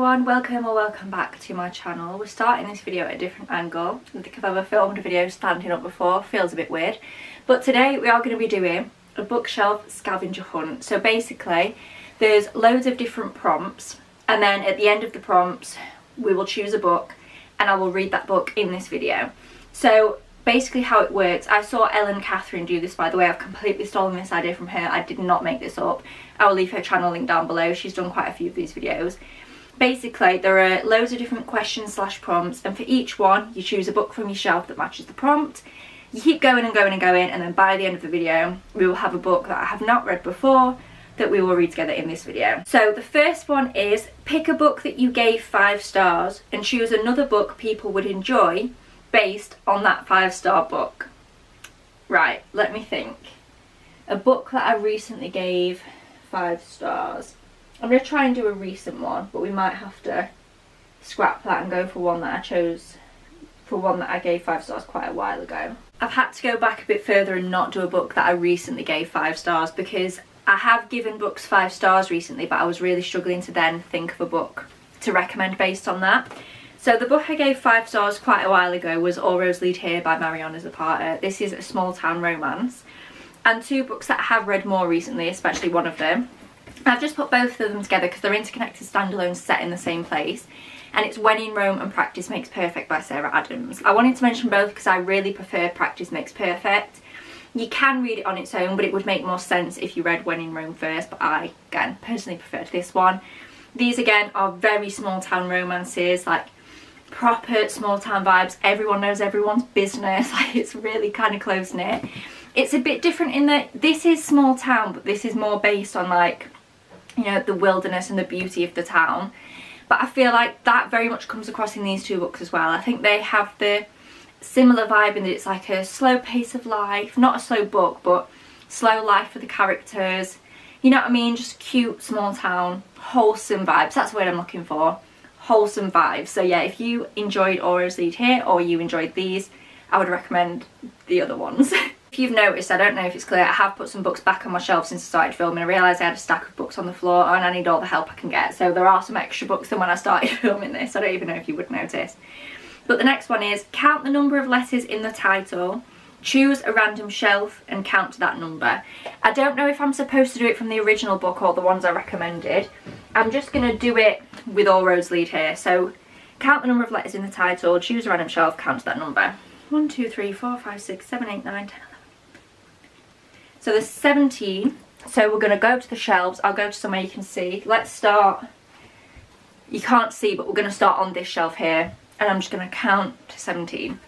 everyone, welcome or welcome back to my channel. We're starting this video at a different angle. I think I've ever filmed a video standing up before, feels a bit weird. But today we are going to be doing a bookshelf scavenger hunt. So basically there's loads of different prompts, and then at the end of the prompts we will choose a book and I will read that book in this video. So basically how it works, I saw Ellen Catherine do this, by the way. I've completely stolen this idea from her. I did not make this up. I will leave her channel link down below. She's done quite a few of these videos. Basically there are loads of different questions slash prompts, and for each one you choose a book from your shelf that matches the prompt. You keep going and going and going, and then by the end of the video we will have a book that I have not read before that we will read together in this video. So the first one is pick a book that you gave 5 stars and choose another book people would enjoy based on that 5-star book. Right, let me think. A book that I recently gave 5 stars. I'm going to try and do a recent one, but we might have to scrap that and go for one that I chose, for one that I gave 5 stars quite a while ago. I've had to go back a bit further and not do a book that I recently gave 5 stars because I have given books 5 stars recently, but I was really struggling to then think of a book to recommend based on that. So the book I gave 5 stars quite a while ago was All Roads Lead Here by Mariana Zapata. This is a small town romance. And 2 books that I have read more recently, especially one of them. I've just put both of them together because they're interconnected standalones set in the same place. And it's When in Rome and Practice Makes Perfect by Sarah Adams. I wanted to mention both because I really prefer Practice Makes Perfect. You can read it on its own, but it would make more sense if you read When in Rome first. But I, again, personally preferred this one. These, again, are very small town romances, like proper small town vibes. Everyone knows everyone's business. Like, it's really kind of close knit. It's a bit different in that this is small town, but this is more based on, like, you know, the wilderness and the beauty of the town. But I feel like that very much comes across in these 2 books as well. I think they have the similar vibe in that it's like a slow pace of life, not a slow book, but slow life for the characters. You know what I mean? Just cute small town, wholesome vibes. That's the word I'm looking for. Wholesome vibes. So yeah, if you enjoyed All Roads Lead Here or you enjoyed these, I would recommend the other ones. If you've noticed, I don't know if it's clear, I have put some books back on my shelf since I started filming. I realised I had a stack of books on the floor and I need all the help I can get. So there are some extra books than when I started filming this. I don't even know if you would notice. But the next one is count the number of letters in the title, choose a random shelf and count to that number. I don't know if I'm supposed to do it from the original book or the ones I recommended. I'm just going to do it with All Roads Lead Here. So count the number of letters in the title, choose a random shelf, count to that number. 1, 2, 3, 4, 5, 6, 7, 8, 9, 10, 11. So there's 17. So we're going to go to the shelves. I'll go to somewhere you can see. Let's start. You can't see, but we're going to start on this shelf here. And I'm just going to count to 17.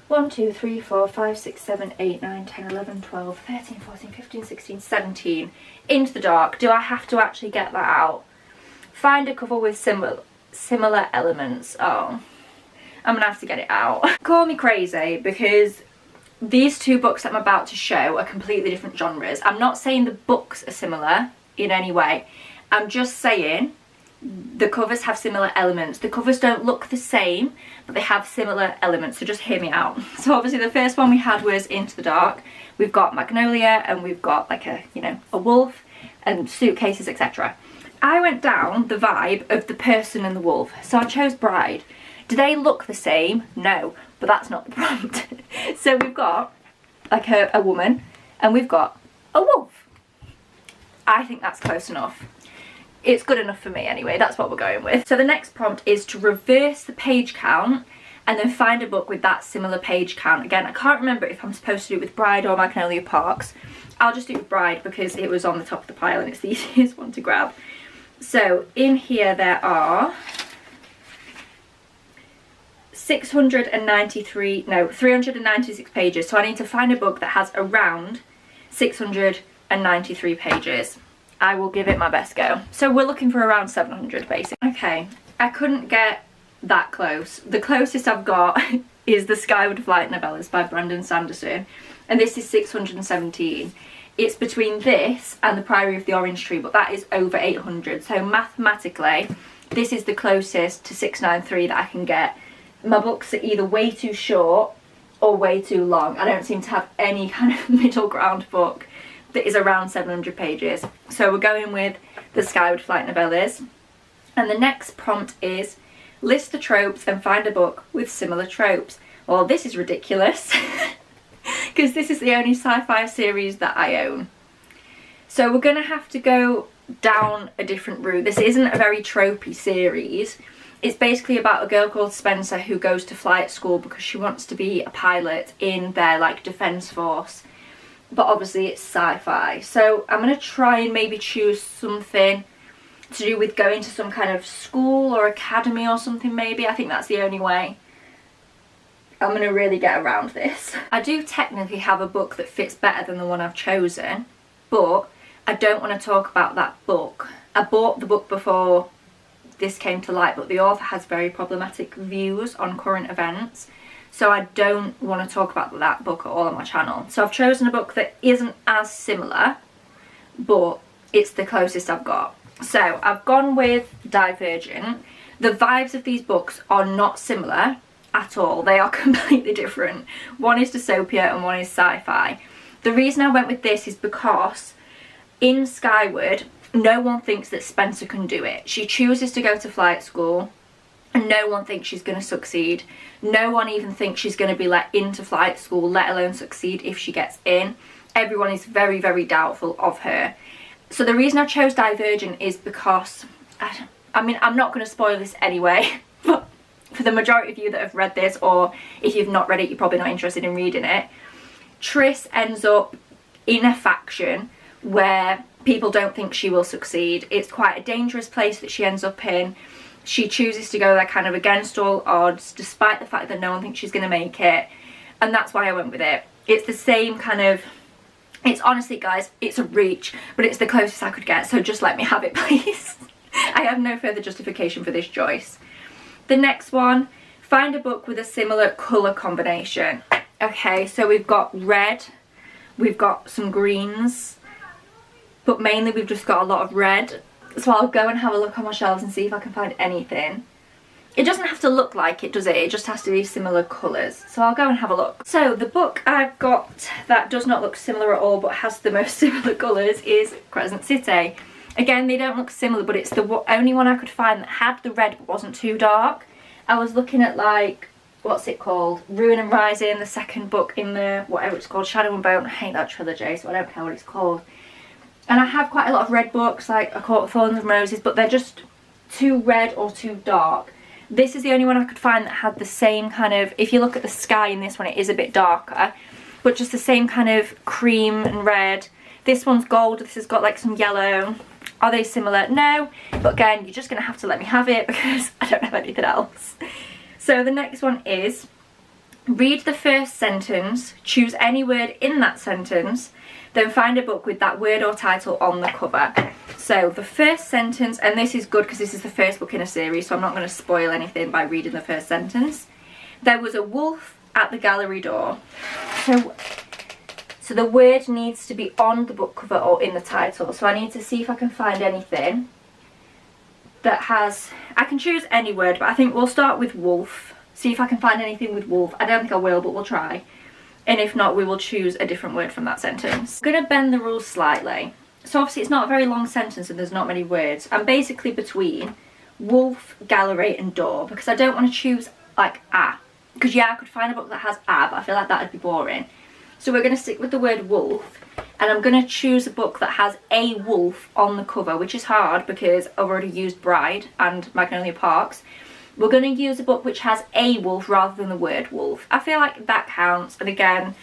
1, 2, 3, 4, 5, 6, 7, 8, 9, 10, 11, 12, 13, 14, 15, 16, 17. Into the dark. Do I have to actually get that out? Find a cover with similar elements. Oh, I'm going to have to get it out. Call me crazy because these 2 books that I'm about to show are completely different genres. I'm not saying the books are similar in any way. I'm just saying the covers have similar elements. The covers don't look the same, but they have similar elements, so just hear me out. So obviously the first one we had was Into the Dark. We've got Magnolia and we've got like a, you know, a wolf and suitcases, etc. I went down the vibe of the person and the wolf, so I chose Bride. Do they look the same? No, but that's not the prompt. So we've got like a woman and we've got a wolf. I think that's close enough. It's good enough for me anyway, that's what we're going with. So the next prompt is to reverse the page count and then find a book with that similar page count. Again, I can't remember if I'm supposed to do it with Bride or Magnolia Parks. I'll just do it with Bride because it was on the top of the pile and it's the easiest one to grab. So in here there are 396 pages. So I need to find a book that has around 693 pages. I will give it my best go. So we're looking for around 700 basically. Okay, I couldn't get that close. The closest I've got is The Skyward Flight novellas by Brandon Sanderson, and this is 617. It's between this and The Priory of the Orange Tree, but that is over 800. So mathematically, this is the closest to 693 that I can get. My books are either way too short or way too long. I don't seem to have any kind of middle ground book that is around 700 pages. So we're going with The Skyward Flight novellas. And the next prompt is list the tropes and find a book with similar tropes. Well, this is ridiculous because this is the only sci-fi series that I own. So we're going to have to go down a different route. This isn't a very tropey series. It's basically about a girl called Spencer who goes to flight school because she wants to be a pilot in their like defence force. But obviously it's sci-fi. So I'm going to try and maybe choose something to do with going to some kind of school or academy or something maybe. I think that's the only way I'm going to really get around this. I do technically have a book that fits better than the one I've chosen, but I don't want to talk about that book. I bought the book before this came to light, but the author has very problematic views on current events, so I don't want to talk about that book at all on my channel. So I've chosen a book that isn't as similar, but it's the closest I've got. So I've gone with Divergent. The vibes of these books are not similar at all. They are completely different. One is dystopia and one is sci-fi. The reason I went with this is because in Skyward, no one thinks that Spencer can do it. She chooses to go to flight school and no one thinks she's going to succeed. No one even thinks she's going to be let into flight school, let alone succeed if she gets in. Everyone is very, very doubtful of her. So the reason I chose Divergent is because, I mean, I'm not going to spoil this anyway, but for the majority of you that have read this, or if you've not read it, you're probably not interested in reading it, Triss ends up in a faction where people don't think she will succeed. It's quite a dangerous place that she ends up in. She chooses to go there kind of against all odds, despite the fact that no one thinks she's going to make it. And that's why I went with it. It's the same kind of, it's honestly, guys, it's a reach, but it's the closest I could get, so just let me have it, please. I have no further justification for this choice. The next one, find a book with a similar colour combination. Okay, so we've got red, we've got some greens, but mainly we've just got a lot of red. So I'll go and have a look on my shelves and see if I can find anything. It doesn't have to look like it, does it? It just has to be similar colours. So I'll go and have a look. So the book I've got that does not look similar at all but has the most similar colours is Crescent City. Again, they don't look similar, but it's the only one I could find that had the red but wasn't too dark. I was looking at, like, what's it called? Ruin and Rising, the second book in the, whatever it's called, Shadow and Bone. I hate that trilogy, so I don't care what it's called. And I have quite a lot of red books, like A Court of Thorns and Roses, but they're just too red or too dark. This is the only one I could find that had the same kind of, if you look at the sky in this one, it is a bit darker, but just the same kind of cream and red. This one's gold, this has got like some yellow. Are they similar? No, but again, you're just going to have to let me have it because I don't have anything else. So the next one is, read the first sentence, choose any word in that sentence, then find a book with that word or title on the cover. So the first sentence, and this is good because this is the first book in a series, so I'm not going to spoil anything by reading the first sentence. There was a wolf at the gallery door. So the word needs to be on the book cover or in the title. So I need to see if I can find anything that has, I can choose any word, but I think we'll start with wolf. See if I can find anything with wolf. I don't think I will, but we'll try. And if not, we will choose a different word from that sentence. I'm going to bend the rules slightly. So obviously it's not a very long sentence and there's not many words. I'm basically between wolf, gallery and door because I don't want to choose like a. Because yeah, I could find a book that has a, but I feel like that would be boring. So we're going to stick with the word wolf, and I'm going to choose a book that has a wolf on the cover, which is hard because I've already used Bride and Magnolia Parks. We're going to use a book which has a wolf rather than the word wolf. I feel like that counts, and again,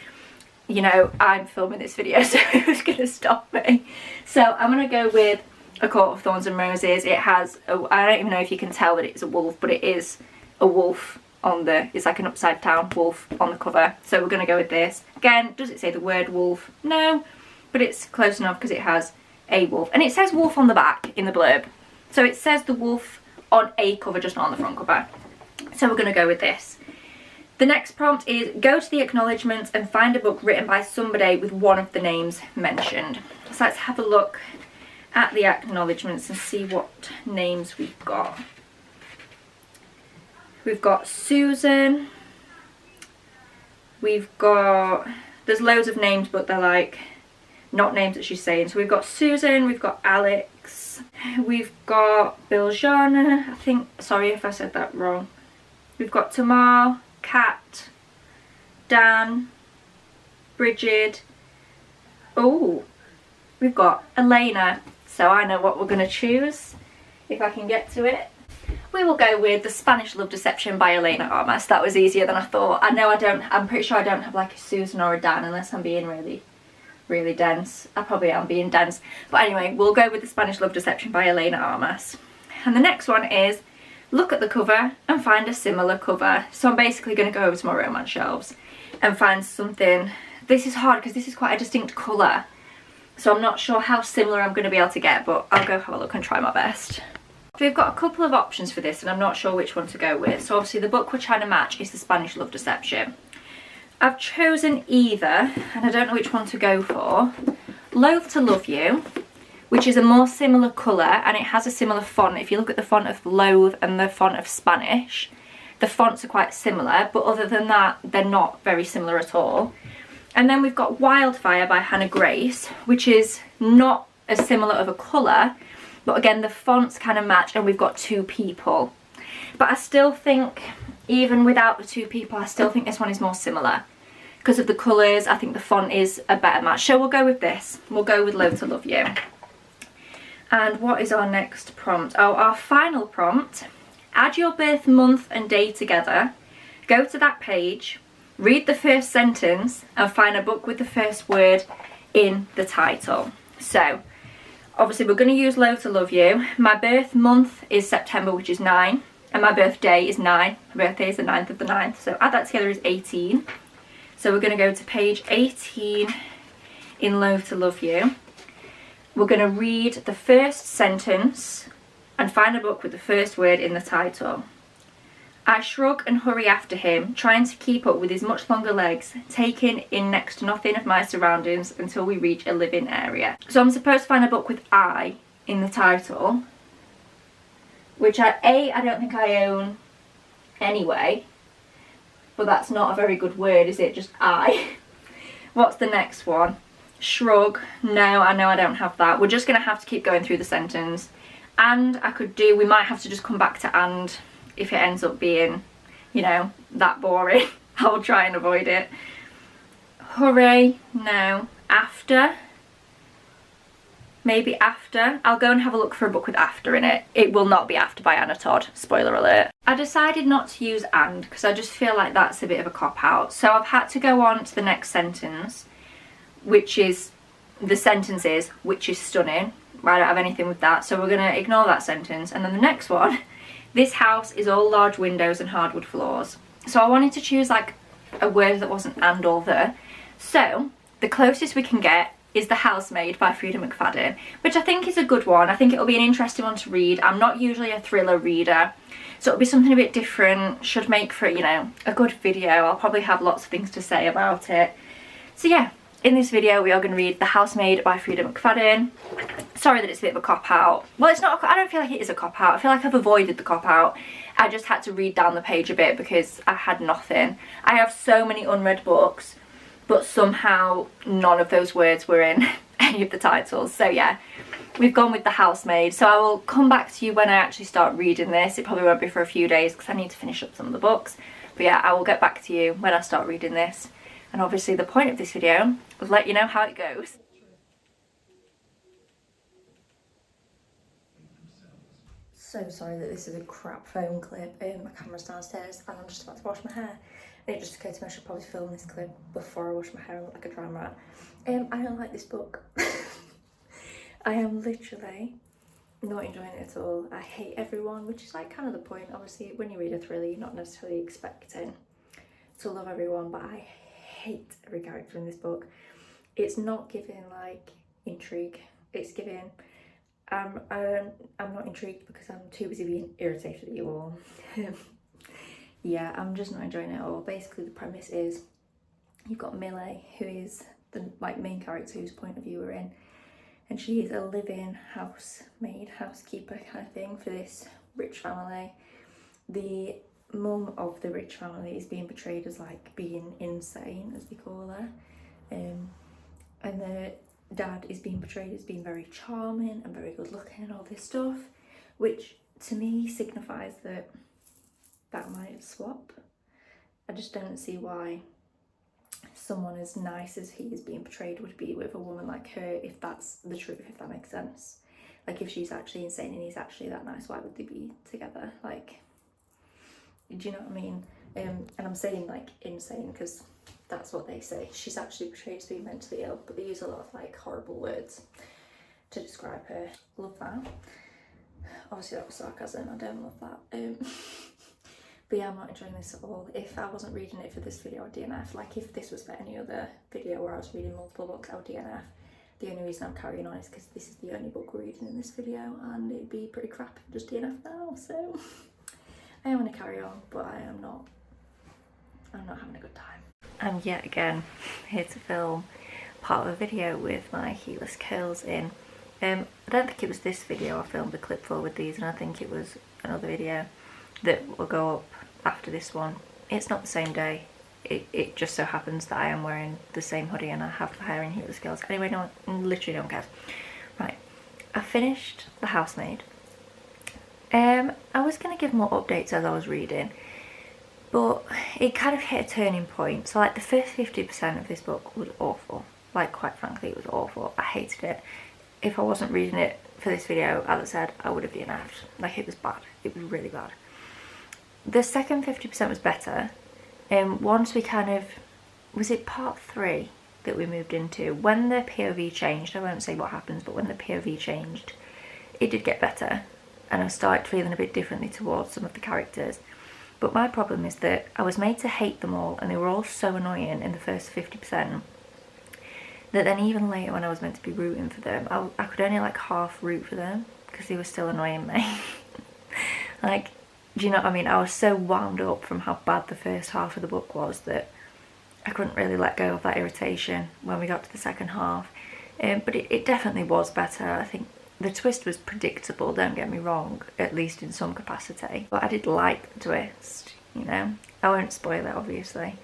you know, I'm filming this video, so who's going to stop me? So I'm going to go with A Court of Thorns and Roses. It has, I don't even know if you can tell that it's a wolf, but it is a wolf on the, it's like an upside down wolf on the cover. So we're going to go with this. Again, does it say the word wolf? No, but it's close enough because it has a wolf. And it says wolf on the back in the blurb. So it says the wolf on a cover, just not on the front cover. So we're going to go with this. The next prompt is, go to the acknowledgements and find a book written by somebody with one of the names mentioned. So let's have a look at the acknowledgements and see what names we've got. We've got Susan. We've got, there's loads of names, but they're like, not names that she's saying. So we've got Susan, we've got Alex, we've got Biljana, I think, sorry if I said that wrong. We've got Tamar, Kat, Dan, Bridget. Oh, we've got Elena. So I know what we're going to choose, if I can get to it. We will go with The Spanish Love Deception by Elena Armas. That was easier than I thought. I know I'm pretty sure I don't have like a Susan or a Dan unless I'm being really dense. I probably am being dense. But anyway, we'll go with The Spanish Love Deception by Elena Armas. And the next one is look at the cover and find a similar cover. So I'm basically going to go over to my romance shelves and find something. This is hard because this is quite a distinct colour. So I'm not sure how similar I'm going to be able to get, but I'll go have a look and try my best. So we've got a couple of options for this and I'm not sure which one to go with. So obviously the book we're trying to match is The Spanish Love Deception. I've chosen either, and I don't know which one to go for, Loath to Love You, which is a more similar colour and it has a similar font. If you look at the font of Loathe and the font of Spanish, the fonts are quite similar, but other than that, they're not very similar at all. And then we've got Wildfire by Hannah Grace, which is not as similar of a colour, but again, the fonts kind of match and we've got two people. But I still think, even without the two people, I still think this one is more similar. Because of the colours, I think the font is a better match. So we'll go with this. We'll go with Loath to Love You. And what is our next prompt? Oh, our final prompt. Add your birth month and day together. Go to that page, read the first sentence, and find a book with the first word in the title. So, obviously we're going to use Loath to Love You. My birth month is September, which is 9. And my birthday is 9. My birthday is the 9th of the 9th. So add that together is 18. So we're going to go to page 18 in Loath to Love You. We're going to read the first sentence and find a book with the first word in the title. I shrug and hurry after him, trying to keep up with his much longer legs, taking in next to nothing of my surroundings until we reach a living area. So I'm supposed to find a book with I in the title, which I don't think I own anyway, but that's not a very good word, is it? Just I. What's the next one? Shrug. No, I know I don't have that. We're just going to have to keep going through the sentence. And I could do, we might have to just come back to and if it ends up being, you know, that boring. I'll try and avoid it. Hurry. No. After. Maybe After. I'll go and have a look for a book with After in it. It will not be After by Anna Todd. Spoiler alert. I decided not to use and because I just feel like that's a bit of a cop-out. So I've had to go on to the next sentence, which is, the sentence is, which is stunning. I don't have anything with that, so we're going to ignore that sentence. And then the next one, this house is all large windows and hardwood floors. So I wanted to choose like a word that wasn't and or the. So the closest we can get is The Housemaid by Frida McFadden, which I think is a good one. I think it'll be an interesting one to read. I'm not usually a thriller reader, so it'll be something a bit different. Should make for, you know, a good video. I'll probably have lots of things to say about it. So yeah, in this video we are going to read The Housemaid by Frida McFadden. Sorry that it's a bit of a cop-out. Well, it's not, I don't feel like it is a cop-out. I feel like I've avoided the cop-out. I just had to read down the page a bit because I had nothing. I have so many unread books, but somehow none of those words were in any of the titles. So yeah, we've gone with The Housemaid. So I will come back to you when I actually start reading this. It probably won't be for a few days because I need to finish up some of the books. But yeah, I will get back to you when I start reading this. And obviously the point of this video is let you know how it goes. So sorry that this is a crap phone clip. My camera's downstairs and I'm just about to wash my hair. And it just occurred to me I should probably film this clip before I wash my hair and look like a dry rat. I don't like this book. I am literally not enjoying it at all. I hate everyone, which is like kind of the point. Obviously when you read a thriller you're not necessarily expecting to love everyone, but I hate every character in this book. It's not giving like intrigue. It's giving I'm not intrigued because I'm too busy being irritated at you all. Yeah, I'm just not enjoying it at all. Basically the premise is you've got Millie, who is the like main character whose point of view we're in, and she is a live-in housemaid, housekeeper kind of thing for this rich family. The mum of the rich family is being portrayed as like being insane, as they call her, and dad is being portrayed as being very charming and very good looking and all this stuff, which to me signifies that that might swap. I just don't see why someone as nice as he is being portrayed would be with a woman like her, if that's the truth, if that makes sense. Like, if she's actually insane and he's actually that nice, why would they be together? Like, do you know what I mean? And I'm saying like insane because that's what they say. She's actually portrayed as being mentally ill, but they use a lot of like horrible words to describe her. Love that. Obviously that was sarcasm, I don't love that. But yeah, I'm not enjoying this at all. If I wasn't reading it for this video, I'd DNF. Like, if this was for any other video where I was reading multiple books, I would DNF. The only reason I'm carrying on is because this is the only book we're reading in this video, and it'd be pretty crap if I just DNF now, so I am going to carry on, but I'm not having a good time. I'm yet again here to film part of a video with my heatless curls in. I don't think it was this video I filmed a clip for with these, and I think it was another video that will go up after this one. It's not the same day. It just so happens that I am wearing the same hoodie and I have the hair in heatless curls. Anyway, no, literally don't care. Right, I finished The Housemaid. I was going to give more updates as I was reading, but it kind of hit a turning point. So like the first 50% of this book was awful. Like, quite frankly, it was awful. I hated it. If I wasn't reading it for this video, as I said, I would have DNF'd. Like, it was bad. It was really bad. The second 50% was better. Once we kind of, was it part 3 that we moved into? When the POV changed, I won't say what happens, but when the POV changed, it did get better. And I started feeling a bit differently towards some of the characters. But my problem is that I was made to hate them all, and they were all so annoying in the first 50%, that then even later when I was meant to be rooting for them, I could only like half root for them because they were still annoying me. Like, do you know what I mean? I was so wound up from how bad the first half of the book was that I couldn't really let go of that irritation when we got to the second half. But it definitely was better. I think the twist was predictable, don't get me wrong, at least in some capacity. But I did like the twist, you know? I won't spoil it, obviously,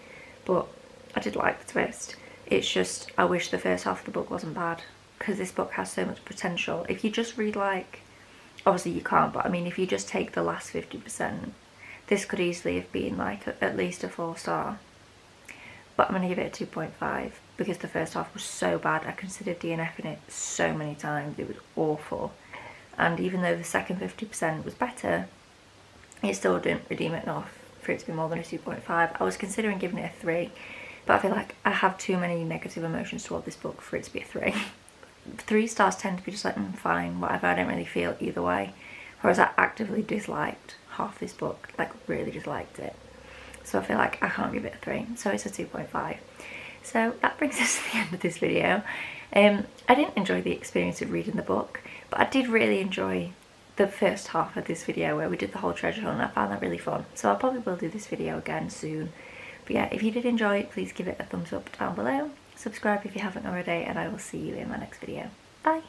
but I did like the twist. It's just, I wish the first half of the book wasn't bad, because this book has so much potential. If you just read, like, obviously you can't, but I mean, if you just take the last 50%, this could easily have been like at least a 4-star. But I'm going to give it a 2.5 because the first half was so bad. I considered DNFing it so many times. It was awful. And even though the second 50% was better, it still didn't redeem it enough for it to be more than a 2.5. I was considering giving it a 3, but I feel like I have too many negative emotions toward this book for it to be a 3. 3 stars tend to be just like, fine, whatever, I don't really feel either way. Whereas I actively disliked half this book, like really disliked it. So I feel like I can't give it a 3, so it's a 2.5. So that brings us to the end of this video. I didn't enjoy the experience of reading the book, but I did really enjoy the first half of this video where we did the whole treasure hunt. I found that really fun. So I probably will do this video again soon. But yeah, if you did enjoy it, please give it a thumbs up down below. Subscribe if you haven't already, and I will see you in my next video. Bye!